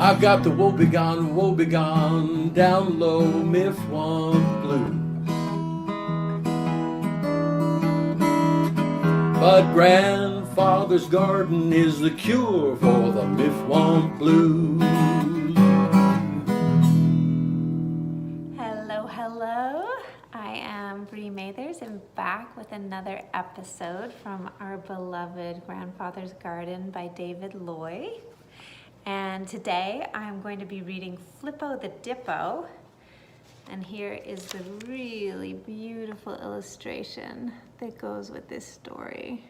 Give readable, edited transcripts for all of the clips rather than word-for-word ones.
I've got the woe begone, down low Mifwump Blues. But grandfather's garden is the cure for the Mifwump Blues. Hello. I am Brie Mathers and back with another episode from our beloved Grandfather's Garden by David Loye. And today I'm going to be reading Flippo the Dippo. And here is the really beautiful illustration that goes with this story.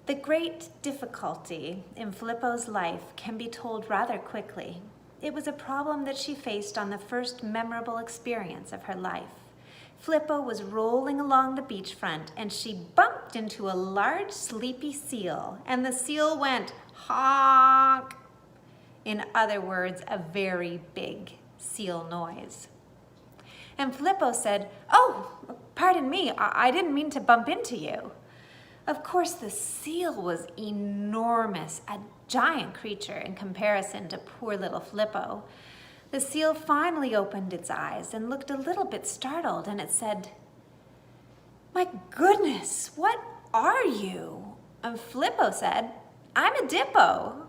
The great difficulty in Flippo's life can be told rather quickly. It was a problem that she faced on the first memorable experience of her life. Flippo was rolling along the beachfront and she bumped into a large sleepy seal, and the seal went honk. In other words, a very big seal noise. And Flippo said, "Oh, pardon me, I didn't mean to bump into you." Of course, the seal was enormous, a giant creature in comparison to poor little Flippo. The seal finally opened its eyes and looked a little bit startled, and it said, "My goodness, what are you?" And Flippo said, "I'm a Dippo."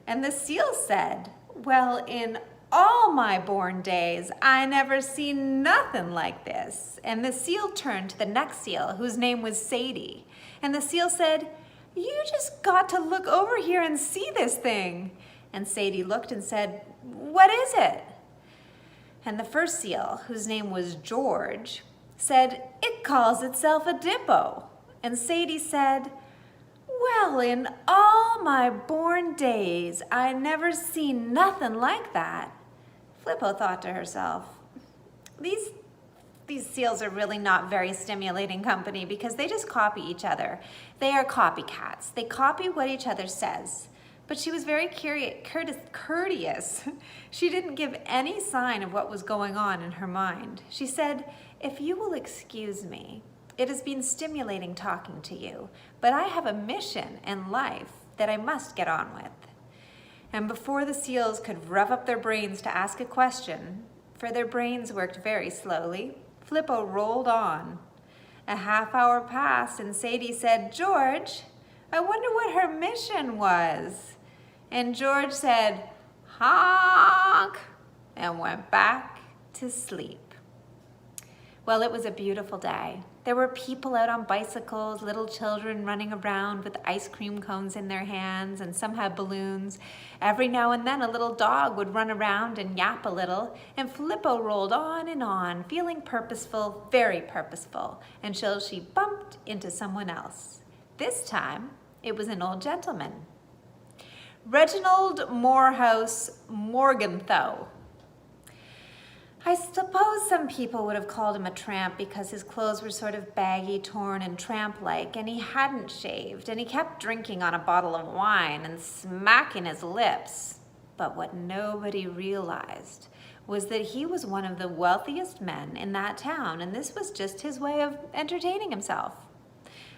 And the seal said, "Well, in all my born days, I never seen nothing like this." And the seal turned to the next seal, whose name was Sadie. And the seal said, "You just got to look over here and see this thing." And Sadie looked and said, "What is it?" And the first seal, whose name was George, said, "It calls itself a Dippo." And Sadie said, "Well, in all my born days, I never seen nothing like that." Flippo thought to herself, these seals are really not very stimulating company because they just copy each other. They are copycats. They copy what each other says. But she was very courteous. She didn't give any sign of what was going on in her mind. She said, "If you will excuse me, it has been stimulating talking to you, but I have a mission in life that I must get on with." And before the seals could rev up their brains to ask a question, for their brains worked very slowly, Flippo rolled on. A half hour passed and Sadie said, "George, I wonder what her mission was." And George said, "Honk," and went back to sleep. Well, it was a beautiful day. There were people out on bicycles, little children running around with ice cream cones in their hands, and some had balloons. Every now and then a little dog would run around and yap a little, and Flippo rolled on, feeling purposeful, very purposeful, until she bumped into someone else. This time, it was an old gentleman. Reginald Morehouse Morgenthau. I suppose some people would have called him a tramp because his clothes were sort of baggy, torn, and tramp-like, and he hadn't shaved, and he kept drinking on a bottle of wine and smacking his lips. But what nobody realized was that he was one of the wealthiest men in that town, and this was just his way of entertaining himself.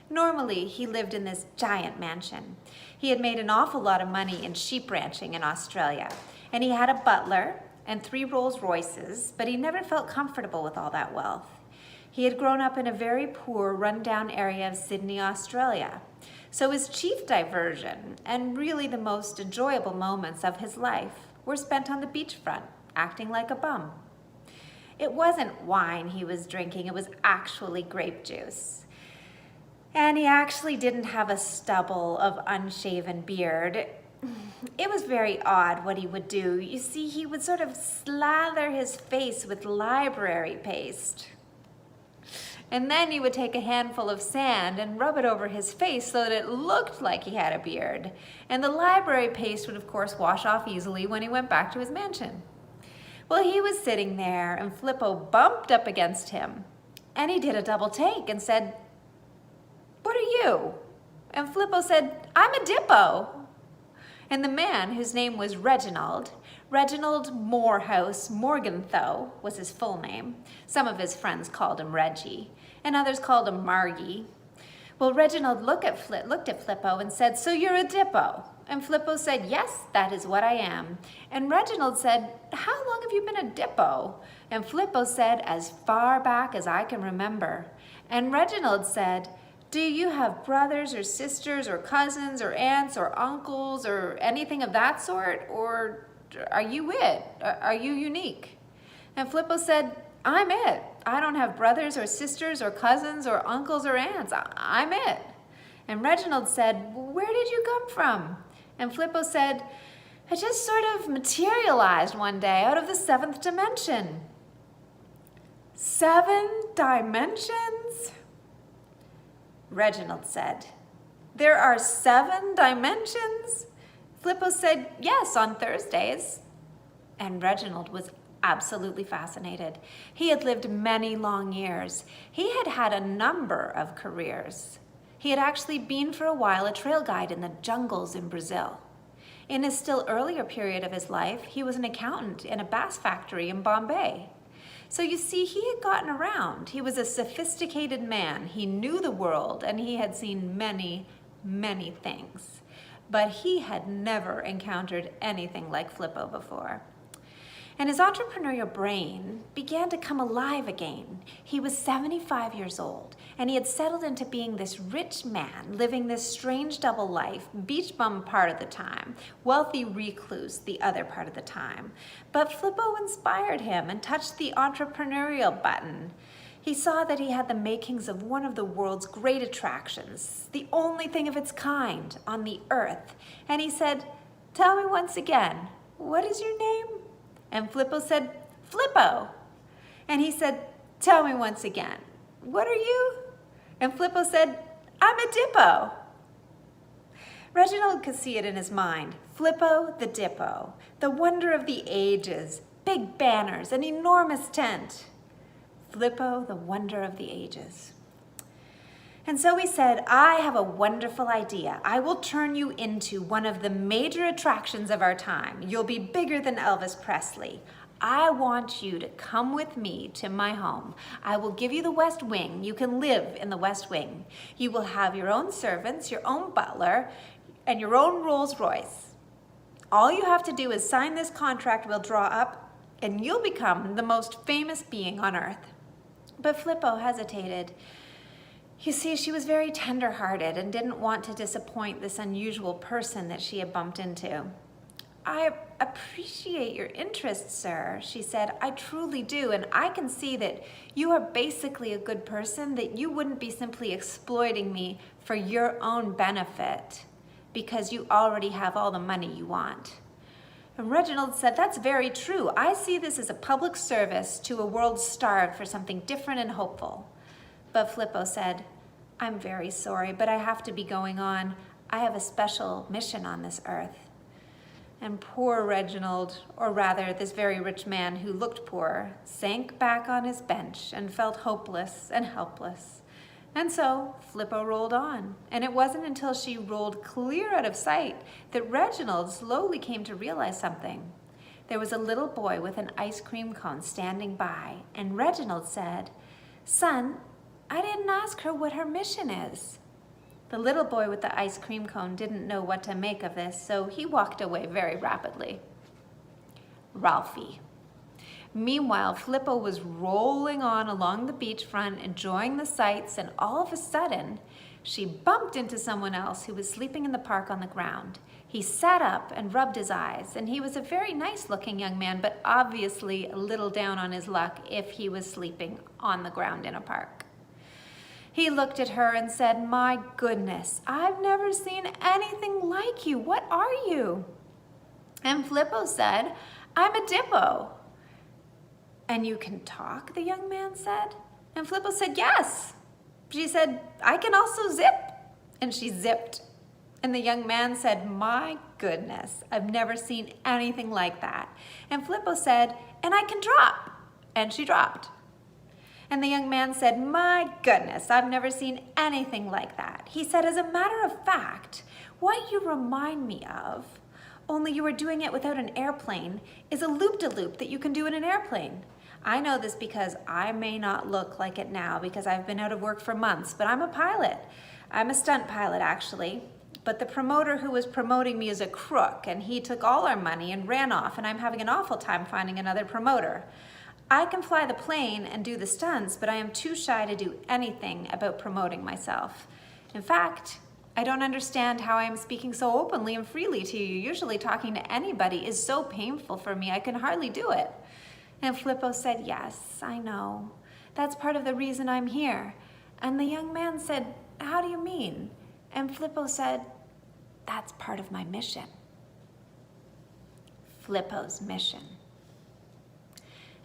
Normally, he lived in this giant mansion. He had made an awful lot of money in sheep ranching in Australia, and he had a butler and 3 Rolls Royces, but he never felt comfortable with all that wealth. He had grown up in a very poor, run-down area of Sydney, Australia. So his chief diversion, and really the most enjoyable moments of his life, were spent on the beachfront, acting like a bum. It wasn't wine he was drinking, it was actually grape juice. And he actually didn't have a stubble of unshaven beard. It was very odd what he would do. You see, he would sort of slather his face with library paste. And then he would take a handful of sand and rub it over his face so that it looked like he had a beard. And the library paste would, of course, wash off easily when he went back to his mansion. Well, he was sitting there, and Flippo bumped up against him. And he did a double take and said, "What are you?" And Flippo said, "I'm a Dippo." And the man, whose name was Reginald Morehouse Morgenthau was his full name. Some of his friends called him Reggie, and others called him Margie. Well, Reginald looked at Flippo and said, "So you're a Dippo?" And Flippo said, "Yes, that is what I am." And Reginald said, "How long have you been a Dippo?" And Flippo said, "As far back as I can remember." And Reginald said, "Do you have brothers or sisters or cousins or aunts or uncles or anything of that sort? Or are you it? Are you unique?" And Flippo said, "I'm it. I don't have brothers or sisters or cousins or uncles or aunts. I'm it." And Reginald said, "Where did you come from?" And Flippo said, "I just sort of materialized one day out of the 7th dimension." 7 dimensions? Reginald said, "There are 7 dimensions?" Flippo said, "Yes, on Thursdays." And Reginald was absolutely fascinated. He had lived many long years. He had had a number of careers. He had actually been for a while a trail guide in the jungles in Brazil. In his still earlier period of his life, he was an accountant in a bass factory in Bombay. So you see, he had gotten around. He was a sophisticated man. He knew the world, and he had seen many, many things. But he had never encountered anything like Flippo before. And his entrepreneurial brain began to come alive again. He was 75 years old, and he had settled into being this rich man, living this strange double life, beach bum part of the time, wealthy recluse the other part of the time. But Flippo inspired him and touched the entrepreneurial button. He saw that he had the makings of one of the world's great attractions, the only thing of its kind on the earth. And he said, "Tell me once again, what is your name?" And Flippo said, "Flippo." And he said, "Tell me once again, what are you?" And Flippo said, "I'm a Dippo." Reginald could see it in his mind. Flippo the Dippo, the wonder of the ages, big banners, an enormous tent. Flippo, the wonder of the ages. And so he said, "I have a wonderful idea. I will turn you into one of the major attractions of our time. You'll be bigger than Elvis Presley. I want you to come with me to my home. I will give you the West Wing. You can live in the West Wing. You will have your own servants, your own butler, and your own Rolls Royce. All you have to do is sign this contract we'll draw up, and you'll become the most famous being on earth." But Flippo hesitated. You see, she was very tender-hearted and didn't want to disappoint this unusual person that she had bumped into. "I appreciate your interest, sir," she said. "I truly do, and I can see that you are basically a good person, that you wouldn't be simply exploiting me for your own benefit because you already have all the money you want." And Reginald said, "That's very true. I see this as a public service to a world starved for something different and hopeful." But Flippo said, "I'm very sorry, but I have to be going on. I have a special mission on this earth." And poor Reginald, or rather this very rich man who looked poor, sank back on his bench and felt hopeless and helpless. And so Flippo rolled on, and it wasn't until she rolled clear out of sight that Reginald slowly came to realize something. There was a little boy with an ice cream cone standing by, and Reginald said, "Son, I didn't ask her what her mission is." The little boy with the ice cream cone didn't know what to make of this, so he walked away very rapidly. Ralphie. Meanwhile, Flippo was rolling on along the beachfront, enjoying the sights, and all of a sudden, she bumped into someone else who was sleeping in the park on the ground. He sat up and rubbed his eyes, and he was a very nice-looking young man, but obviously a little down on his luck if he was sleeping on the ground in a park. He looked at her and said, "My goodness, I've never seen anything like you. What are you?" And Flippo said, "I'm a Dippo." "And you can talk?" the young man said. And Flippo said, "Yes." She said, "I can also zip." And she zipped. And the young man said, "My goodness, I've never seen anything like that." And Flippo said, "And I can drop." And she dropped. And the young man said, "My goodness, I've never seen anything like that." He said, "As a matter of fact, what you remind me of, only you are doing it without an airplane, is a loop-de-loop that you can do in an airplane. I know this because I may not look like it now because I've been out of work for months, but I'm a pilot. I'm a stunt pilot, actually, but the promoter who was promoting me is a crook, and he took all our money and ran off, and I'm having an awful time finding another promoter. I can fly the plane and do the stunts, but I am too shy to do anything about promoting myself. In fact, I don't understand how I am speaking so openly and freely to you. Usually talking to anybody is so painful for me, I can hardly do it." And Flippo said, "Yes, I know. That's part of the reason I'm here." And the young man said, "How do you mean?" And Flippo said, "That's part of my mission." Flippo's mission.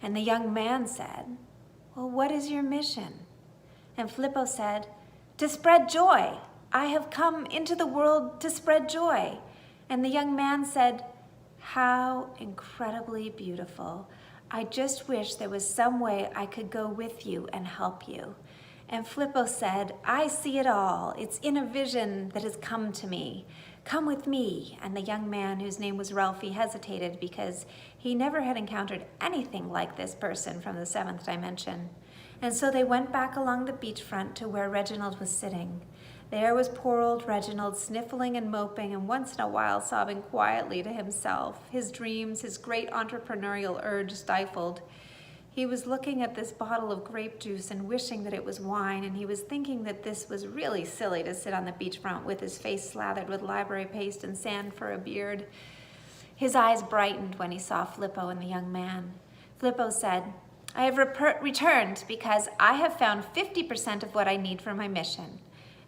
And the young man said, "Well, what is your mission?" And Flippo said, "To spread joy. I have come into the world to spread joy." And the young man said, "How incredibly beautiful. I just wish there was some way I could go with you and help you." And Flippo said, "I see it all. It's in a vision that has come to me. Come with me." And the young man, whose name was Ralphie, hesitated because he never had encountered anything like this person from the seventh dimension. And so they went back along the beachfront to where Reginald was sitting. There was poor old Reginald, sniffling and moping, and once in a while sobbing quietly to himself, his dreams, his great entrepreneurial urge stifled. He was looking at this bottle of grape juice and wishing that it was wine, and he was thinking that this was really silly to sit on the beachfront with his face slathered with library paste and sand for a beard. His eyes brightened when he saw Flippo and the young man. Flippo said, "I have returned because I have found 50% of what I need for my mission."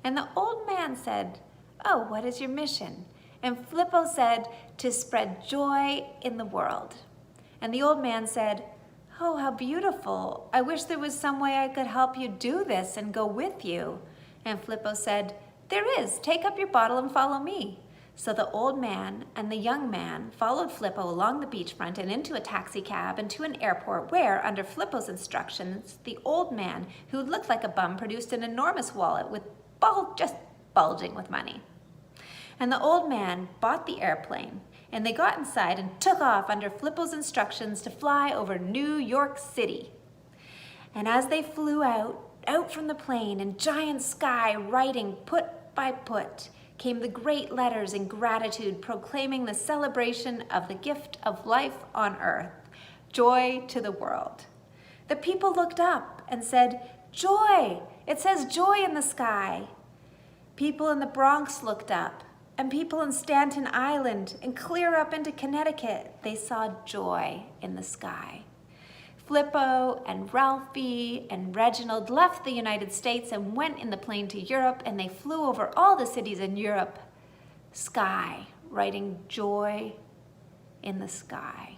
And the old man said, "Oh, what is your mission?" And Flippo said, "To spread joy in the world." And the old man said, "Oh, how beautiful. I wish there was some way I could help you do this and go with you." And Flippo said, "There is. Take up your bottle and follow me." So the old man and the young man followed Flippo along the beachfront and into a taxi cab and to an airport where, under Flippo's instructions, the old man, who looked like a bum, produced an enormous wallet with just bulging with money. And the old man bought the airplane, and they got inside and took off under Flippo's instructions to fly over New York City. And as they flew out from the plane in giant sky, writing put by put, came the great letters in gratitude proclaiming the celebration of the gift of life on earth, joy to the world. The people looked up and said, "Joy! It says joy in the sky." People in the Bronx looked up, and people in Staten Island and clear up into Connecticut, they saw joy in the sky. Flippo and Ralphie and Reginald left the United States and went in the plane to Europe, and they flew over all the cities in Europe. Sky, writing joy in the sky.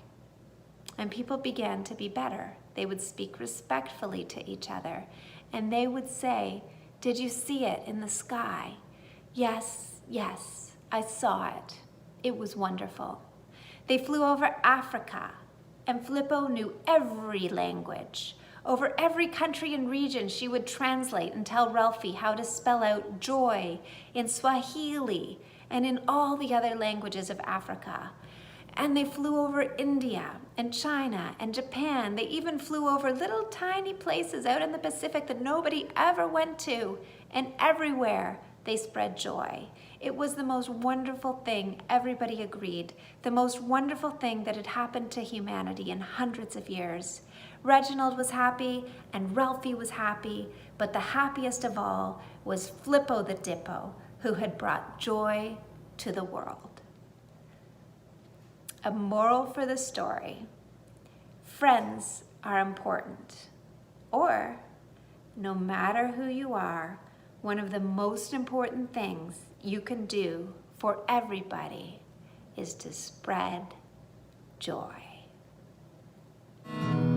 And people began to be better. They would speak respectfully to each other, and they would say, "Did you see it in the sky?" "Yes, yes, I saw it. It was wonderful." They flew over Africa, and Flippo knew every language. Over every country and region, she would translate and tell Ralphie how to spell out joy in Swahili and in all the other languages of Africa. And they flew over India and China and Japan. They even flew over little tiny places out in the Pacific that nobody ever went to. And everywhere they spread joy. It was the most wonderful thing, everybody agreed. The most wonderful thing that had happened to humanity in hundreds of years. Reginald was happy and Ralphie was happy, but the happiest of all was Flippo the Dippo, who had brought joy to the world. A moral for the story: friends are important. Or, no matter who you are, one of the most important things you can do for everybody is to spread joy.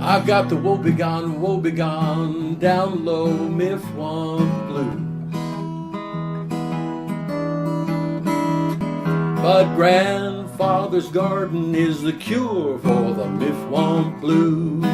I've got the woe begone, down low Mifwump Blues. But grandfather's garden is the cure for the Mifwump Blues.